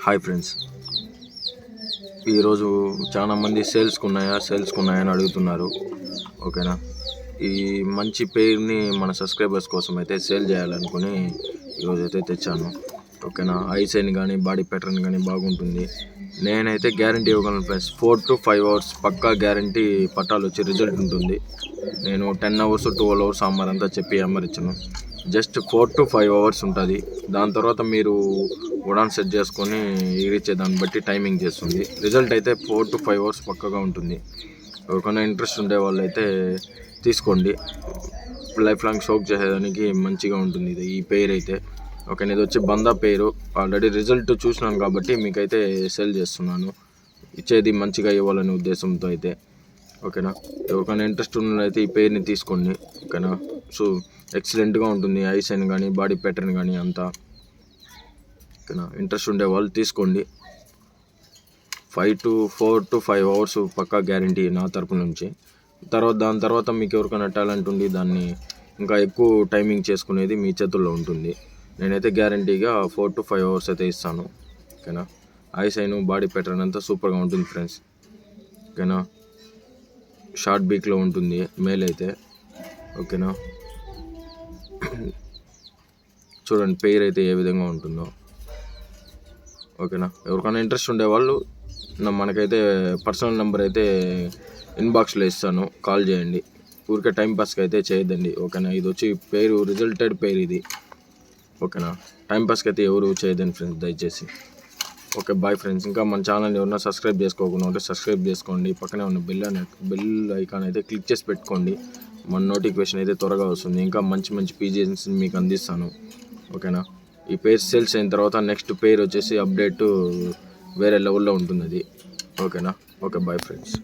Hi friends, ఈరోజు చాలామంది సేల్స్కి ఉన్నాయా అని అడుగుతున్నారు. ఓకేనా, ఈ మంచి పేరుని మన సబ్స్క్రైబర్స్ కోసం అయితే సేల్ చేయాలనుకుని ఈరోజు అయితే తెచ్చాను. ఓకేనా, ఐసైన్ కానీ బాడీ ప్యాటర్న్ కానీ బాగుంటుంది. నేనైతే గ్యారంటీ ఇవ్వగలను ఫ్రెండ్స్. 4 to 5 అవర్స్ పక్కా గ్యారంటీ పట్టాలు వచ్చి రిజల్ట్ ఉంటుంది. నేను 10 hours 12 hours అమ్మరంతా చెప్పి అమ్మరిచ్చాను. జస్ట్ 4 to 5 అవర్స్ ఉంటుంది. దాని తర్వాత మీరు ఉడాన్ సెట్ చేసుకొని ఎగిరిచ్చే దాన్ని బట్టి టైమింగ్ చేస్తుంది. రిజల్ట్ అయితే 4 to 5 అవర్స్ పక్కగా ఉంటుంది. ఎవరికైనా ఇంట్రెస్ట్ ఉండే వాళ్ళు అయితే తీసుకోండి. లైఫ్ లాంగ్ సోక్ చేసేదానికి మంచిగా ఉంటుంది ఈ పేరు అయితే. ఓకేనా, ఇది వచ్చి బందా పేరు. ఆల్రెడీ రిజల్ట్ చూసినాను కాబట్టి మీకైతే సేల్ చేస్తున్నాను. ఇచ్చేది మంచిగా ఇవ్వాలనే ఉద్దేశంతో అయితే. ఓకేనా, ఎవరికైనా ఇంట్రెస్ట్ ఉన్నదైతే ఈ పేరుని తీసుకోండి. ఓకేనా, సో ఎక్సలెంట్గా ఉంటుంది. ఐసైన్ కానీ బాడీ ప్యాటర్న్ కానీ అంతా. ఓకేనా, ఇంట్రెస్ట్ ఉండే వాళ్ళు తీసుకోండి. 4 to 5 అవర్స్ పక్కా గ్యారంటీ నా తరపు నుంచి. దాని తర్వాత మీకు ఎవరికైనా టాలెంట్ ఉండి దాన్ని ఇంకా ఎక్కువ టైమింగ్ చేసుకునేది మీ చేతుల్లో ఉంటుంది. నేనైతే గ్యారంటీగా 4 to 5 అవర్స్ అయితే ఇస్తాను. ఓకేనా, ఐసైన్ బాడీ ప్యాటర్న్ అంతా సూపర్గా ఉంటుంది ఫ్రెండ్స్. ఓకేనా, షార్ట్ బీక్లో ఉంటుంది మేల్ అయితే. ఓకేనా, చూడండి పేరు అయితే ఏ విధంగా ఉంటుందో. ఓకేనా, ఎవరికైనా ఇంట్రెస్ట్ ఉండేవాళ్ళు మనకైతే పర్సనల్ నెంబర్ అయితే ఇన్బాక్స్లో ఇస్తాను, కాల్ చేయండి. ఊరికే టైంపాస్కి అయితే చేయొద్దండి. ఓకేనా, ఇది వచ్చి పేరు రిజల్టెడ్ పేరు ఇది. ఓకేనా, టైంపాస్కి అయితే ఎవరు చేయదండి ఫ్రెండ్స్ దయచేసి. Okay, bye friends. ఇంకా మన ఛానల్ ఎవరైనా సబ్స్క్రైబ్ చేసుకోకుండా ఉంటే సబ్స్క్రైబ్ చేసుకోండి. పక్కనే ఉన్న బెల్ ఐకాన్ అయితే క్లిక్ చేసి పెట్టుకోండి. మన నోటిఫికేషన్ అయితే త్వరగా వస్తుంది. ఇంకా మంచి పీజీఎన్స్ మీకు అందిస్తాను. ఓకేనా, ఈ పేరు సేల్స్ అయిన తర్వాత నెక్స్ట్ పేరు వచ్చేసి అప్డేట్ వేరే లెవెల్లో ఉంటుంది అది. ఓకేనా, ఓకే, బాయ్ ఫ్రెండ్స్.